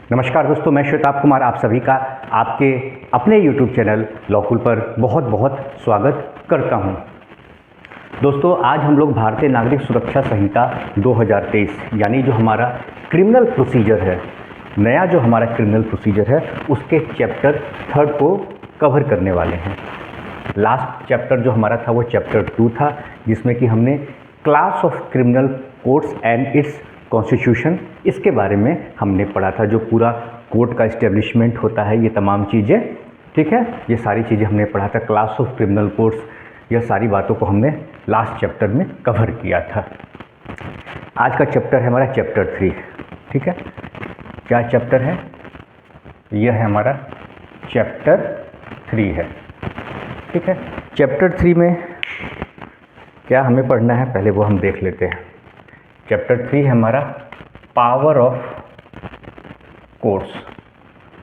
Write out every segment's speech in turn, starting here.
नमस्कार दोस्तों, मैं श्वेताब कुमार आप सभी का आपके अपने YouTube चैनल लॉकुल पर बहुत बहुत स्वागत करता हूं। दोस्तों, आज हम लोग भारतीय नागरिक सुरक्षा संहिता 2023 यानी जो हमारा क्रिमिनल प्रोसीजर है, नया जो हमारा क्रिमिनल प्रोसीजर है, उसके चैप्टर 3 को कवर करने वाले हैं। लास्ट चैप्टर जो हमारा था वो चैप्टर 2 था, जिसमें कि हमने class of criminal codes and it's constitution इसके बारे में हमने पढ़ा था। जो पूरा कोर्ट का इस्टेब्लिशमेंट होता है, ये तमाम चीज़ें, ठीक है, ये सारी चीज़ें हमने पढ़ा था। क्लास ऑफ क्रिमिनल कोड्स, यह सारी बातों को हमने लास्ट चैप्टर में कवर किया था। आज का चैप्टर है हमारा चैप्टर 3, ठीक है। क्या चैप्टर है? यह है हमारा चैप्टर 3 है, ठीक है। चैप्टर 3 में क्या हमें पढ़ना है, पहले वो हम देख लेते हैं। चैप्टर 3 है हमारा पावर ऑफ कोर्ट्स।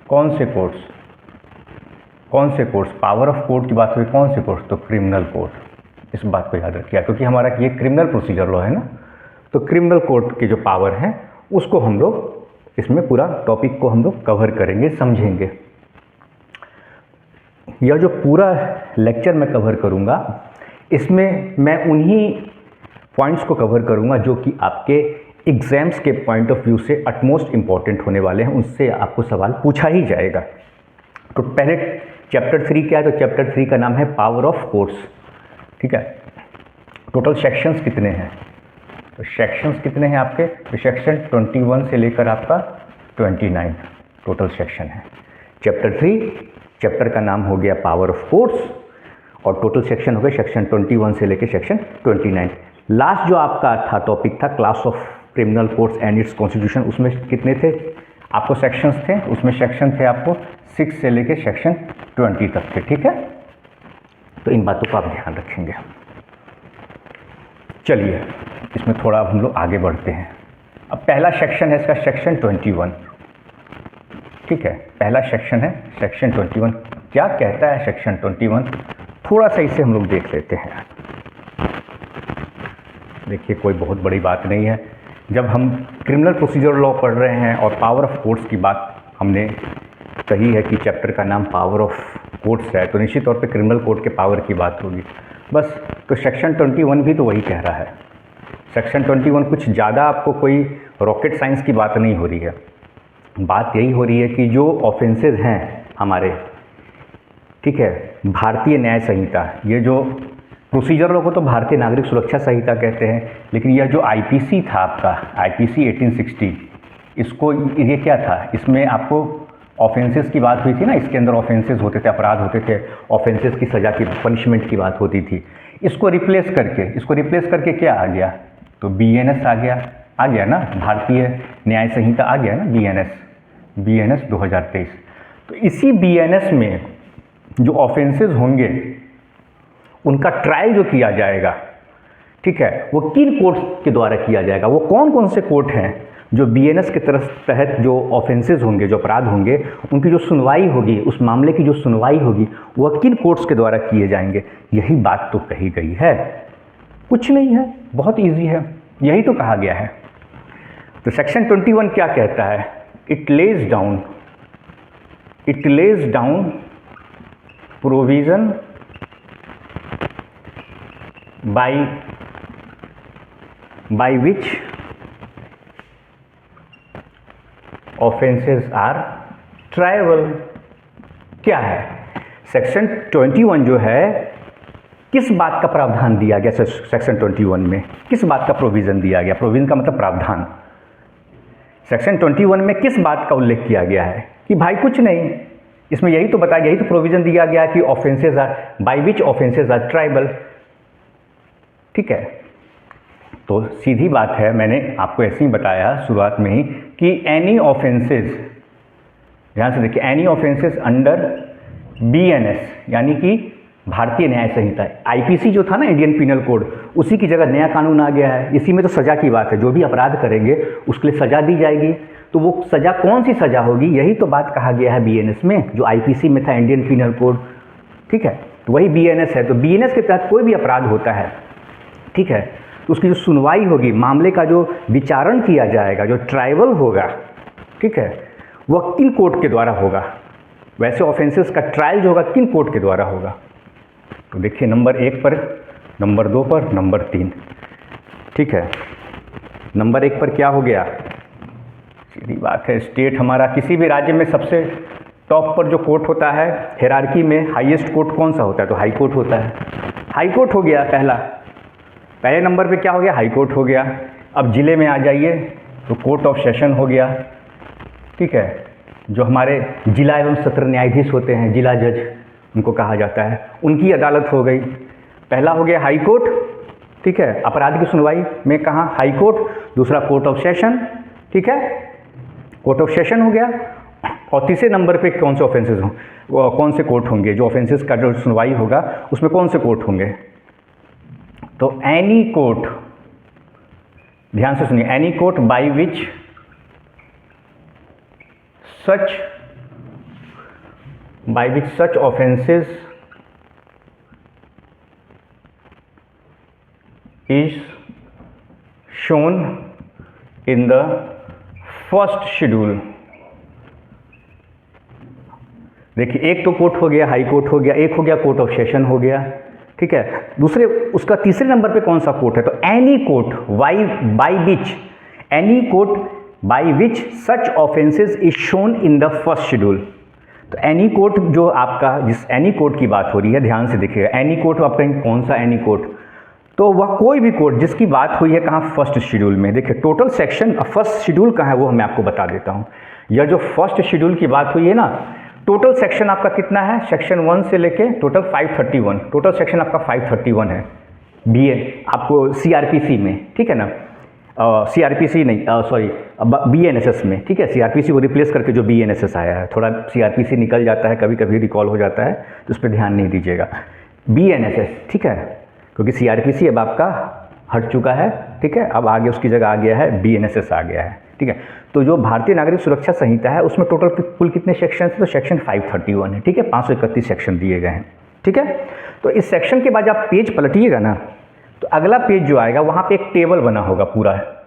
कौन से कोर्ट्स? पावर ऑफ कोर्ट की बात हुई, कौन से कोर्ट्स? तो क्रिमिनल कोर्ट। इस बात को याद रखिए, क्योंकि हमारा ये क्रिमिनल प्रोसीजर लॉ है ना, तो क्रिमिनल कोर्ट के जो पावर हैं उसको हम लोग इसमें पूरा टॉपिक को हम लोग कवर करेंगे, समझेंगे। यह जो पूरा लेक्चर मैं कवर करूँगा, इसमें मैं उन्हीं पॉइंट्स को कवर करूंगा जो कि आपके एग्जाम्स के पॉइंट ऑफ व्यू से अटमोस्ट इम्पॉर्टेंट होने वाले हैं, उनसे आपको सवाल पूछा ही जाएगा। तो पहले चैप्टर 3 क्या है? तो चैप्टर 3 का नाम है पावर ऑफ कोर्ट्स, ठीक है। टोटल सेक्शंस कितने हैं? तो सेक्शंस कितने हैं आपके? तो सेक्शन 21 से लेकर आपका 29 टोटल सेक्शन है। चैप्टर 3 चैप्टर का नाम हो गया पावर ऑफ कोर्ट्स और टोटल सेक्शन हो गए सेक्शन 21 से लेकर सेक्शन 29। लास्ट जो आपका था टॉपिक था class of criminal courts and it's constitution, उसमें कितने थे आपको सेक्शंस थे? उसमें सेक्शन थे आपको 6 से लेके सेक्शन 20 तक थे, ठीक है। तो इन बातों का आप ध्यान रखेंगे। चलिए इसमें थोड़ा हम लोग आगे बढ़ते हैं। अब पहला सेक्शन है इसका सेक्शन 21, ठीक है। पहला सेक्शन है सेक्शन 21। क्या कहता है सेक्शन 21? थोड़ा सा इसे हम लोग देख लेते हैं। देखिए, कोई बहुत बड़ी बात नहीं है। जब हम क्रिमिनल प्रोसीजर लॉ पढ़ रहे हैं और पावर ऑफ कोर्ट्स की बात हमने कही है कि चैप्टर का नाम पावर ऑफ कोर्ट्स है, तो निश्चित तौर पे क्रिमिनल कोर्ट के पावर की बात होगी बस। तो सेक्शन 21 भी तो वही कह रहा है। सेक्शन 21 कुछ ज़्यादा आपको कोई रॉकेट साइंस की बात नहीं हो रही है। बात यही हो रही है कि जो ऑफेंसेज हैं हमारे, ठीक है, भारतीय न्याय संहिता, ये जो प्रोसीजर लॉ को तो भारतीय नागरिक सुरक्षा संहिता कहते हैं, लेकिन यह जो आईपीसी था आपका, आईपीसी 1860, इसको ये क्या था? इसमें आपको ऑफेंसेस की बात हुई थी ना, इसके अंदर ऑफेंसेस होते थे, अपराध होते थे, ऑफेंसेस की सज़ा की, पनिशमेंट की बात होती थी। इसको रिप्लेस करके क्या आ गया? तो बीएनएस आ गया ना, भारतीय न्याय संहिता आ गया ना, बीएनएस 2023। तो इसी बीएनएस में जो ऑफेंसेस होंगे उनका ट्रायल जो किया जाएगा, ठीक है, वो किन कोर्ट्स के द्वारा किया जाएगा? वो कौन कौन से कोर्ट हैं जो बीएनएस के तहत जो ऑफेंसेस होंगे, जो अपराध होंगे, उनकी जो सुनवाई होगी, उस मामले की जो सुनवाई होगी, वह किन कोर्ट्स के द्वारा किए जाएंगे? यही बात तो कही गई है, कुछ नहीं है, बहुत ईजी है, यही तो कहा गया है। तो सेक्शन 21 क्या कहता है? It lays down provision by which offenses are triable। क्या है सेक्शन 21 जो है, किस बात का प्रावधान दिया गया? सेक्शन 21 में किस बात का प्रोविज़न दिया गया? प्रोविज़न का मतलब प्रावधान। सेक्शन 21 में किस बात का उल्लेख किया गया है? कि भाई कुछ नहीं, इसमें यही तो बताया, यही तो प्रोविज़न दिया गया कि offences are by which offences are triable, ठीक है। तो सीधी बात है, मैंने आपको ऐसे ही बताया शुरुआत में ही कि एनी ऑफेंसेज, ध्यान से देखिए, एनी ऑफेंसेज अंडर बीएनएस यानी कि भारतीय न्याय संहिता, आईपीसी जो था ना, इंडियन पीनल कोड, उसी की जगह नया कानून आ गया है। इसी में तो सज़ा की बात है, जो भी अपराध करेंगे उसके लिए सज़ा दी जाएगी। तो वो सज़ा कौन सी सज़ा होगी, यही तो बात कहा गया है बीएनएस में, जो आईपीसी में था, इंडियन पीनल कोड, ठीक है। तो वही बीएनएस है। तो बीएनएस के तहत कोई भी अपराध होता है, ठीक है, तो उसकी जो सुनवाई होगी, मामले का जो विचारण किया जाएगा, जो ट्राइबल होगा, ठीक है, वह किन कोर्ट के द्वारा होगा, वैसे ऑफेंसेस का ट्रायल जो होगा किन कोर्ट के द्वारा होगा। तो देखिए नंबर 1 पर, नंबर 2 पर, नंबर 3, ठीक है। नंबर 1 पर क्या हो गया, सीधी बात है, स्टेट हमारा किसी भी राज्य में सबसे टॉप पर जो कोर्ट होता है हायरार्की में, हाईएस्ट कोर्ट कौन सा होता है, तो हाई कोर्ट होता है। हाई कोर्ट हो गया पहले नंबर पे क्या हो गया, हाई कोर्ट हो गया। अब जिले में आ जाइए तो कोर्ट ऑफ सेशन हो गया, ठीक है। जो हमारे जिला एवं सत्र न्यायाधीश होते हैं, जिला जज उनको कहा जाता है, उनकी अदालत हो गई। पहला हो गया हाई कोर्ट, ठीक है, अपराध की सुनवाई में कहाँ, हाई कोर्ट। दूसरा कोर्ट ऑफ सेशन, ठीक है, कोर्ट ऑफ सेशन हो गया। और तीसरे नंबर पे कौन से ऑफेंसेस हों, कौन से कोर्ट होंगे, जो ऑफेंसेस का जो सुनवाई होगा उसमें कौन से कोर्ट होंगे, तो एनी कोर्ट, ध्यान से सुनिए, any court by which such offences is shown in the first schedule. देखिए एक तो कोर्ट हो गया, हाई कोर्ट हो गया, एक हो गया कोर्ट ऑफ सेशन हो गया, ठीक है। दूसरे उसका तीसरे नंबर पे कौन सा कोर्ट है, तो any court by which such offences is shown in the first schedule. तो एनी कोर्ट जो आपका, जिस एनी कोर्ट की बात हो रही है, ध्यान से देखिएगा, एनी कोर्ट आप कहेंगे कौन सा एनी कोर्ट, तो वह कोई भी कोर्ट जिसकी बात हुई है कहाँ, फर्स्ट शेड्यूल में। देखिए टोटल सेक्शन, फर्स्ट शेड्यूल कहाँ है वो मैं आपको बता देता हूँ। यह जो फर्स्ट शेड्यूल की बात हुई है ना, टोटल सेक्शन आपका कितना है, सेक्शन 1 से लेके टोटल 531, टोटल सेक्शन आपका 531 है बीए आपको सीआरपीसी में, ठीक है ना, सीआरपीसी नहीं, सॉरी बीएनएसएस में, ठीक है। सीआरपीसी को रिप्लेस करके जो बीएनएसएस आया है, थोड़ा सीआरपीसी निकल जाता है, कभी कभी रिकॉल हो जाता है, तो उस पर ध्यान नहीं दीजिएगा, बीएनएसएस, ठीक है, क्योंकि सीआरपीसी अब आपका हट चुका है, ठीक है, अब आगे उसकी जगह आ गया है बीएनएसएस आ गया है, ठीक है। तो जो भारतीय नागरिक सुरक्षा संहिता है उसमें टोटल कुल कितने सेक्शन हैं, तो सेक्शन 531 है, ठीक है, 531 सेक्शन दिए गए हैं, ठीक है। तो इस सेक्शन के बाद जब आप पेज पलटिएगा ना, तो अगला पेज जो आएगा वहाँ पे एक टेबल बना होगा,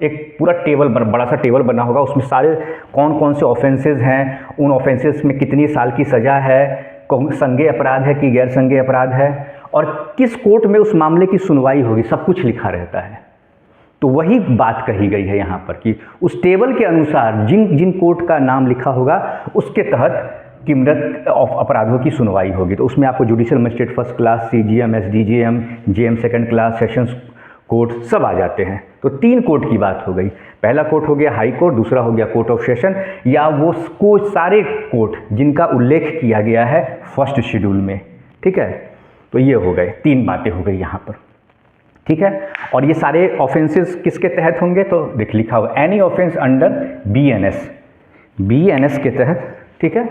एक पूरा टेबल, बड़ा सा टेबल बना होगा, उसमें सारे कौन कौन से ऑफेंसेस हैं, उन ऑफेंसेस में कितनी साल की सज़ा है, कौन संज्ञेय अपराध है कि गैर संज्ञेय अपराध है, और किस कोर्ट में उस मामले की सुनवाई होगी, सब कुछ लिखा रहता है। तो वही बात कही गई है यहाँ पर कि उस टेबल के अनुसार जिन कोर्ट का नाम लिखा होगा उसके तहत क्रिमिनल अपराधों की सुनवाई होगी। तो उसमें आपको judicial magistrate first class, CGM, SDJM, JM second class, sessions court सब आ जाते हैं। तो 3 कोर्ट की बात हो गई, पहला कोर्ट हो गया हाई कोर्ट, दूसरा हो गया कोर्ट ऑफ सेशन, या वो सारे कोर्ट जिनका उल्लेख किया गया है फर्स्ट शेड्यूल में, ठीक है। तो ये हो गए, 3 बातें हो गई यहाँ पर, ठीक है। और ये सारे ऑफेंसेस किसके तहत होंगे, तो देख लिखा हुआ एनी ऑफेंस अंडर बीएनएस के तहत, ठीक है।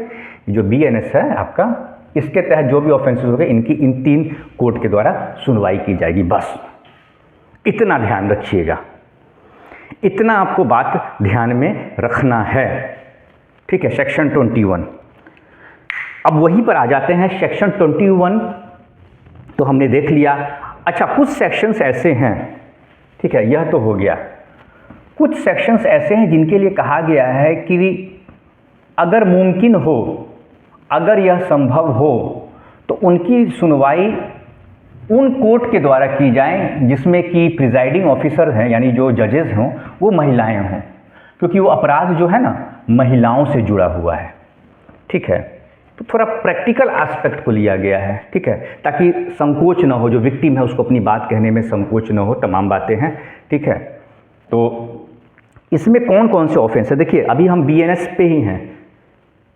जो बीएनएस है आपका, इसके तहत जो भी ऑफेंसेस हो गए इनकी इन 3 कोर्ट के द्वारा सुनवाई की जाएगी। बस इतना ध्यान रखिएगा, इतना आपको बात ध्यान में रखना है, ठीक है। सेक्शन 21, अब वहीं पर आ जाते हैं सेक्शन 21। तो हमने देख लिया, अच्छा कुछ सेक्शंस ऐसे हैं, ठीक है, यह तो हो गया। कुछ सेक्शंस ऐसे हैं जिनके लिए कहा गया है कि अगर मुमकिन हो, अगर यह संभव हो, तो उनकी सुनवाई उन कोर्ट के द्वारा की जाए जिसमें कि प्रिजाइडिंग ऑफिसर हैं, यानी जो जजेस हों वो महिलाएं हों, क्योंकि वो अपराध जो है ना महिलाओं से जुड़ा हुआ है, ठीक है। तो थोड़ा प्रैक्टिकल एस्पेक्ट को लिया गया है, ठीक है, ताकि संकोच ना हो, जो विक्टिम है उसको अपनी बात कहने में संकोच ना हो, तमाम बातें हैं, ठीक है। तो इसमें कौन कौन से ऑफेंस है, देखिए अभी हम बीएनएस पे ही हैं,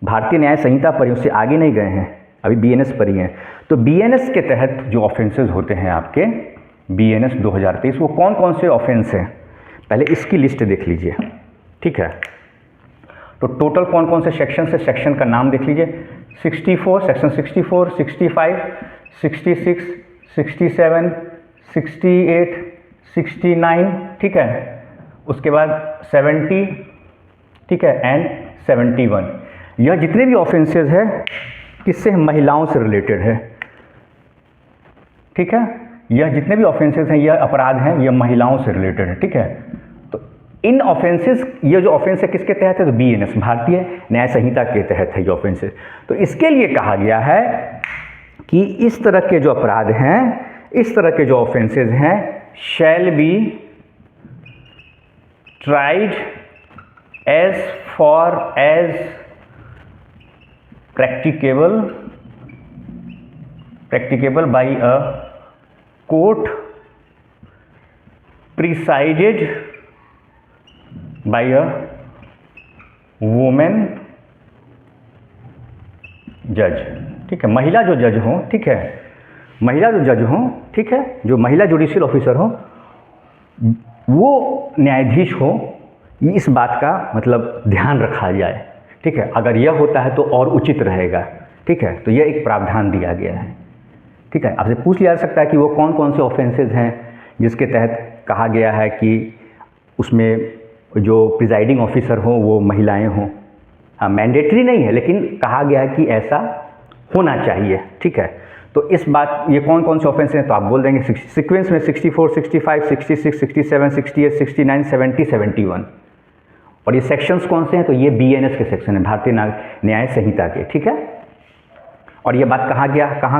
भारतीय न्याय संहिता पर ही, उससे आगे नहीं गए हैं, अभी बीएनएस पर ही हैं। तो बीएनएस के तहत जो ऑफेंसेस होते हैं आपके बीएनएस 2023, वो कौन कौन से ऑफेंस हैं, पहले इसकी लिस्ट देख लीजिए, ठीक है। तो टोटल कौन कौन से सेक्शन से, सेक्शन का नाम देख लीजिए, 64, सेक्शन 64, 65, 66, 67, 68, 69, ठीक है, उसके बाद 70, ठीक है, एंड 71। यह जितने भी ऑफेंसेस है किससे, महिलाओं से रिलेटेड है, ठीक है। यह जितने भी ऑफेंसेस हैं, यह अपराध हैं, यह महिलाओं से रिलेटेड है, ठीक है। तो इन ऑफेंसेस, ये जो ऑफेंस है किसके तहत है, तो BNS भारतीय न्याय संहिता के तहत है ये ऑफेंसेस। तो इसके लिए कहा गया है कि इस तरह के जो अपराध हैं, इस तरह के जो ऑफेंसेस हैं, shall be tried as far as practicable by a court presided by a woman जज। ठीक है, महिला जो जज हों, ठीक है, महिला जो जज हों, ठीक है, जो महिला जुडिशियल ऑफिसर हों, वो न्यायाधीश हो, इस बात का मतलब ध्यान रखा जाए। ठीक है, अगर यह होता है तो और उचित रहेगा। ठीक है, तो यह एक प्रावधान दिया गया है। ठीक है, आपसे पूछ लिया जा सकता है कि वो कौन कौन से ऑफेंसेस हैं जिसके तहत कहा गया है कि उसमें जो प्रिजाइडिंग ऑफिसर हो वो महिलाएं हों। हाँ, मैंडेटरी नहीं है, लेकिन कहा गया है कि ऐसा होना चाहिए। ठीक है, तो इस बात, ये कौन कौन से ऑफेंस हैं, तो आप बोल देंगे सीक्वेंस में 64, 65, 66, 67, 68, 69, 70, 71। और ये सेक्शंस कौन से हैं, तो ये BNS के सेक्शन है, भारतीय न्याय संहिता के। ठीक है, और ये बात कहाँ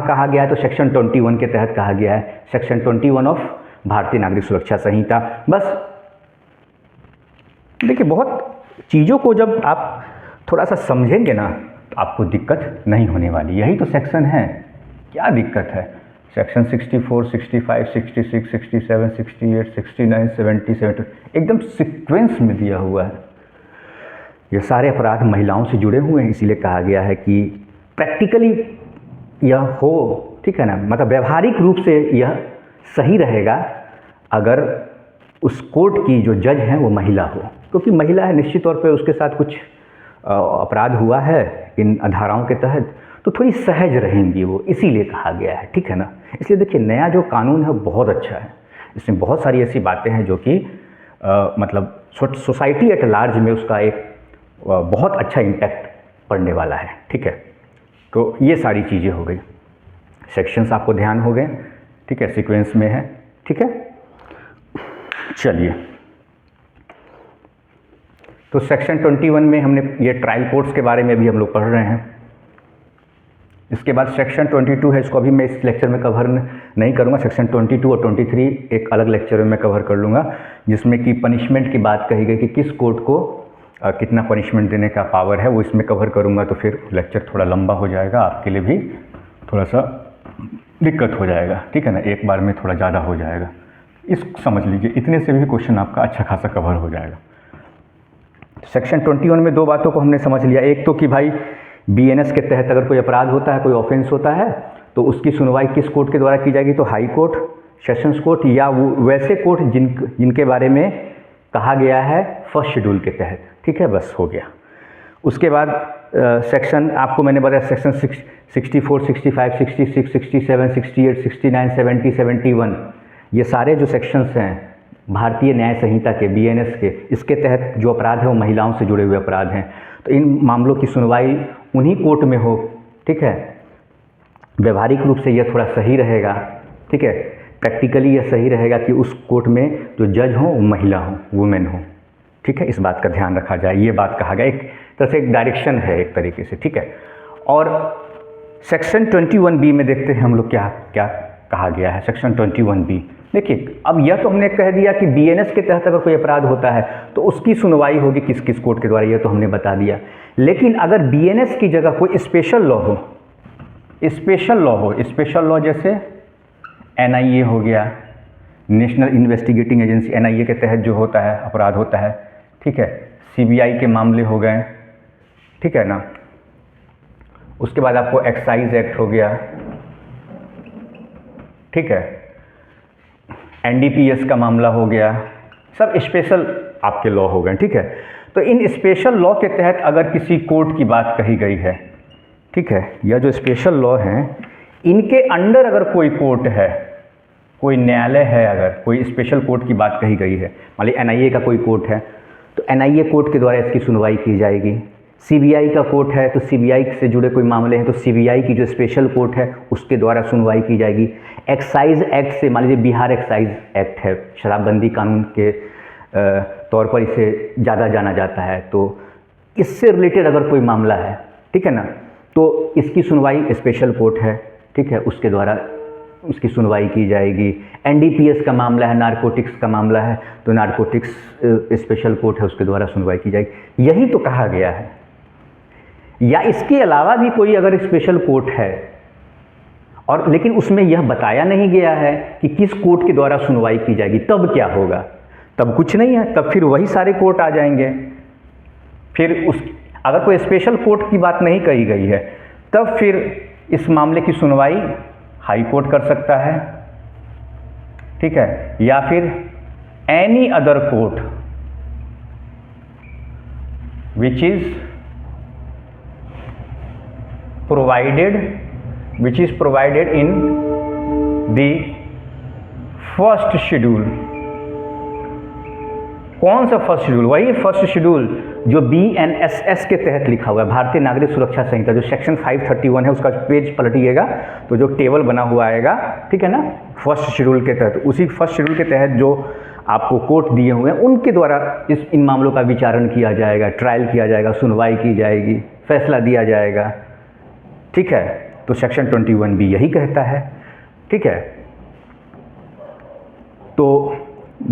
कहा गया है, तो सेक्शन 21 के तहत कहा गया है, सेक्शन 21 ऑफ भारतीय नागरिक सुरक्षा संहिता। बस देखिए, बहुत चीज़ों को जब आप थोड़ा सा समझेंगे ना तो आपको दिक्कत नहीं होने वाली। यही तो सेक्शन है, क्या दिक्कत है। सेक्शन 64, 65, 66, 67, 68, 69, 70, 72 एकदम सीक्वेंस में दिया हुआ है। ये सारे अपराध महिलाओं से जुड़े हुए हैं, इसीलिए कहा गया है कि प्रैक्टिकली यह हो, ठीक है ना, मतलब व्यवहारिक रूप से यह सही रहेगा अगर उस कोर्ट की जो जज हैं वो महिला हो, क्योंकि महिला है, निश्चित तौर पे उसके साथ कुछ अपराध हुआ है इन धाराओं के तहत, तो थोड़ी सहज रहेंगी वो, इसीलिए कहा गया है। ठीक है ना, इसलिए देखिए नया जो कानून है बहुत अच्छा है, इसमें बहुत सारी ऐसी बातें हैं जो कि मतलब सोसाइटी एट लार्ज में उसका एक बहुत अच्छा इम्पैक्ट पड़ने वाला है। ठीक है, तो ये सारी चीज़ें हो गई, सेक्शंस आपको ध्यान हो गए। ठीक है, सीक्वेंस में है। ठीक है, चलिए, तो सेक्शन 21 में हमने ये ट्रायल कोर्ट्स के बारे में भी हम लोग पढ़ रहे हैं। इसके बाद सेक्शन 22 है, इसको अभी मैं इस लेक्चर में कवर नहीं करूँगा। सेक्शन 22 और 23 एक अलग लेक्चर में मैं कवर कर लूँगा, जिसमें कि पनिशमेंट की बात कही गई कि किस कोर्ट को कितना पनिशमेंट देने का पावर है, वो इसमें कवर करूँगा। तो फिर लेक्चर थोड़ा लंबा हो जाएगा, आपके लिए भी थोड़ा सा दिक्कत हो जाएगा। ठीक है ना, एक बार में थोड़ा ज़्यादा हो जाएगा। इस समझ लीजिए, इतने से भी क्वेश्चन आपका अच्छा खासा कवर हो जाएगा। सेक्शन 21 में दो बातों को हमने समझ लिया। एक तो कि भाई BNS के तहत अगर कोई अपराध होता है, कोई ऑफेंस होता है, तो उसकी सुनवाई किस कोर्ट के द्वारा की जाएगी, तो हाई कोर्ट, सेशंस कोर्ट या वो वैसे कोर्ट जिनके बारे में कहा गया है फर्स्ट शेड्यूल के तहत। ठीक है, बस हो गया। उसके बाद सेक्शन आपको मैंने बताया, सेक्शन 64, 65, 66, 67, 68, 69, 70, 71 ये सारे जो सेक्शंस हैं भारतीय न्याय संहिता के, BNS के, इसके तहत जो अपराध है वो महिलाओं से जुड़े हुए अपराध हैं। तो इन मामलों की सुनवाई उन्हीं कोर्ट में हो। ठीक है, व्यवहारिक रूप से यह थोड़ा सही रहेगा। ठीक है, प्रैक्टिकली यह सही रहेगा कि उस कोर्ट में जो जज हों वो महिला हों, वुमेन हों। ठीक है, इस बात का ध्यान रखा जाए, ये बात कहा गया, एक तरह से एक डायरेक्शन है एक तरीके से। ठीक है, और सेक्शन 21B में देखते हैं हम लोग क्या क्या कहा गया है। सेक्शन 21B देखिए, अब यह तो हमने कह दिया कि BNS के तहत अगर कोई अपराध होता है तो उसकी सुनवाई होगी किस किस कोर्ट के द्वारा, यह तो हमने बता दिया। लेकिन अगर BNS की जगह कोई स्पेशल लॉ हो, स्पेशल लॉ जैसे NIA हो गया, नेशनल इन्वेस्टिगेटिंग एजेंसी, NIA के तहत जो होता है अपराध होता है। ठीक है, CBI के मामले हो गए। ठीक है ना, उसके बाद आपको एक्साइज एक्ट हो गया। ठीक है, NDPS का मामला हो गया, सब स्पेशल आपके लॉ हो गए। ठीक है, तो इन स्पेशल लॉ के तहत अगर किसी कोर्ट की बात कही गई है, ठीक है, यह जो स्पेशल लॉ हैं इनके अंडर अगर कोई कोर्ट है, कोई न्यायालय है, अगर कोई स्पेशल कोर्ट की बात कही गई है, मान लीजिए NIA का कोई कोर्ट है तो NIA कोर्ट के द्वारा इसकी सुनवाई की जाएगी। CBI का कोर्ट है तो CBI से जुड़े कोई मामले हैं तो CBI की जो स्पेशल कोर्ट है उसके द्वारा सुनवाई की जाएगी। एक्साइज एक्ट से, मान लीजिए बिहार एक्साइज एक्ट है, शराबबंदी कानून के तौर पर इसे ज़्यादा जाना जाता है। तो इससे रिलेटेड अगर कोई मामला है, ठीक है ना, तो इसकी सुनवाई स्पेशल कोर्ट है, ठीक है, उसके द्वारा उसकी सुनवाई की जाएगी। एनडीपीएस का मामला है, नारकोटिक्स का मामला है, तो नारकोटिक्स स्पेशल कोर्ट है, उसके द्वारा सुनवाई की जाएगी। यही तो कहा गया है। या इसके अलावा भी कोई अगर स्पेशल कोर्ट है और लेकिन उसमें यह बताया नहीं गया है कि किस कोर्ट के द्वारा सुनवाई की जाएगी, तब क्या होगा? तब कुछ नहीं है, तब फिर वही सारे कोर्ट आ जाएंगे। फिर अगर कोई स्पेशल कोर्ट की बात नहीं कही गई है, तब फिर इस मामले की सुनवाई हाई कोर्ट कर सकता है, ठीक है, या फिर any other court which is provided in the first schedule. कौन सा फर्स्ट शेड्यूल? वही फर्स्ट शेड्यूल जो BNSS के तहत लिखा हुआ है, भारतीय नागरिक सुरक्षा संहिता, जो सेक्शन 531 है, उसका पेज पलटिएगा तो जो टेबल बना हुआ आएगा, ठीक है ना, फर्स्ट शेड्यूल के तहत, उसी फर्स्ट शेड्यूल के तहत जो आपको कोर्ट दिए हुए हैं उनके द्वारा इन मामलों का विचारण किया जाएगा, ट्रायल किया जाएगा, सुनवाई की जाएगी, फैसला दिया जाएगा, ठीक है। तो सेक्शन 21B यही कहता है, ठीक है। तो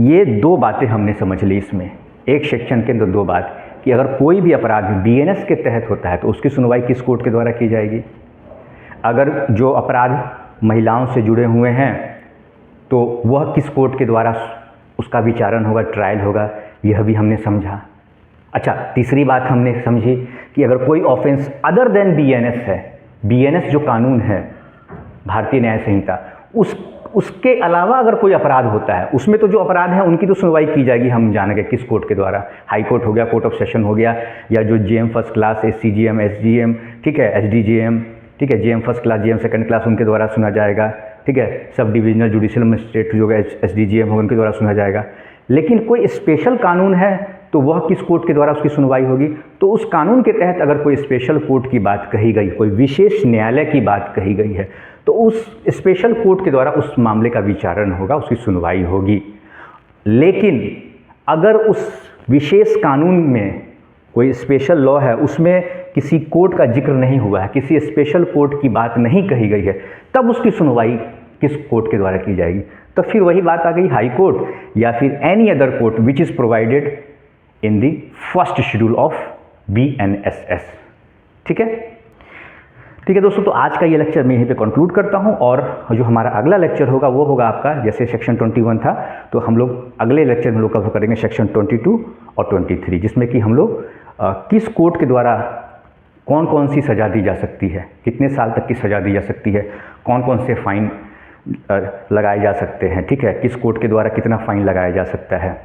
ये दो बातें हमने समझ ली इसमें, एक सेक्शन के अंदर दो बात, कि अगर कोई भी अपराध BNS के तहत होता है तो उसकी सुनवाई किस कोर्ट के द्वारा की जाएगी। अगर जो अपराध महिलाओं से जुड़े हुए हैं तो वह किस कोर्ट के द्वारा उसका विचारण होगा, ट्रायल होगा, यह भी हमने समझा। अच्छा, तीसरी बात हमने समझी कि अगर कोई ऑफेंस अदर देन BNS है, BNS जो कानून है भारतीय न्याय संहिता, उसके अलावा अगर कोई अपराध होता है, उसमें तो जो अपराध है उनकी तो सुनवाई की जाएगी, हम जान गए किस कोर्ट के द्वारा, हाई कोर्ट हो गया, कोर्ट ऑफ सेशन हो गया, या जो GM first class, SCGM, SGM, ठीक है, SDGM, ठीक है, GM first class, GM second class, उनके द्वारा सुना जाएगा, ठीक है। सब डिविजनल जुडिशियल मजिस्ट्रेट जो है SDGM होगा, उनके द्वारा सुना जाएगा। लेकिन कोई स्पेशल कानून है तो वह किस कोर्ट के द्वारा उसकी सुनवाई होगी? तो उस कानून के तहत अगर कोई स्पेशल कोर्ट की बात कही गई, कोई विशेष न्यायालय की बात कही गई है, तो उस स्पेशल कोर्ट के द्वारा उस मामले का विचारण होगा, उसकी सुनवाई होगी। लेकिन अगर उस विशेष कानून में कोई स्पेशल लॉ है, उसमें किसी कोर्ट का जिक्र नहीं हुआ है, किसी स्पेशल कोर्ट की बात नहीं कही गई है, तब उसकी सुनवाई किस कोर्ट के द्वारा की जाएगी? तो फिर वही बात आ गई, हाई कोर्ट या फिर any other court which is provided in the first schedule of BNSS, ठीक है। ठीक है दोस्तों, तो आज का ये लेक्चर मैं यहीं पे कंक्लूड करता हूँ, और जो हमारा अगला लेक्चर होगा वो होगा आपका, जैसे सेक्शन 21 था, तो हम लोग अगले लेक्चर में लोग कवर करेंगे सेक्शन 22 और 23, जिसमें कि हम लोग किस कोर्ट के द्वारा कौन कौन सी सज़ा दी जा सकती है, कितने साल तक की सज़ा दी जा सकती है, कौन कौन से फाइन लगाए जा सकते हैं, ठीक है, किस कोर्ट के द्वारा कितना फाइन लगाया जा सकता है,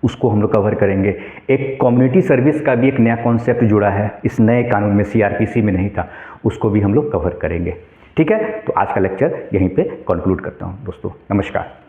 उसको हम लोग कवर करेंगे। एक कम्युनिटी सर्विस का भी एक नया कॉन्सेप्ट जुड़ा है इस नए कानून में, CRPC में नहीं था, उसको भी हम लोग कवर करेंगे, ठीक है। तो आज का लेक्चर यहीं पे कंक्लूड करता हूँ दोस्तों, नमस्कार।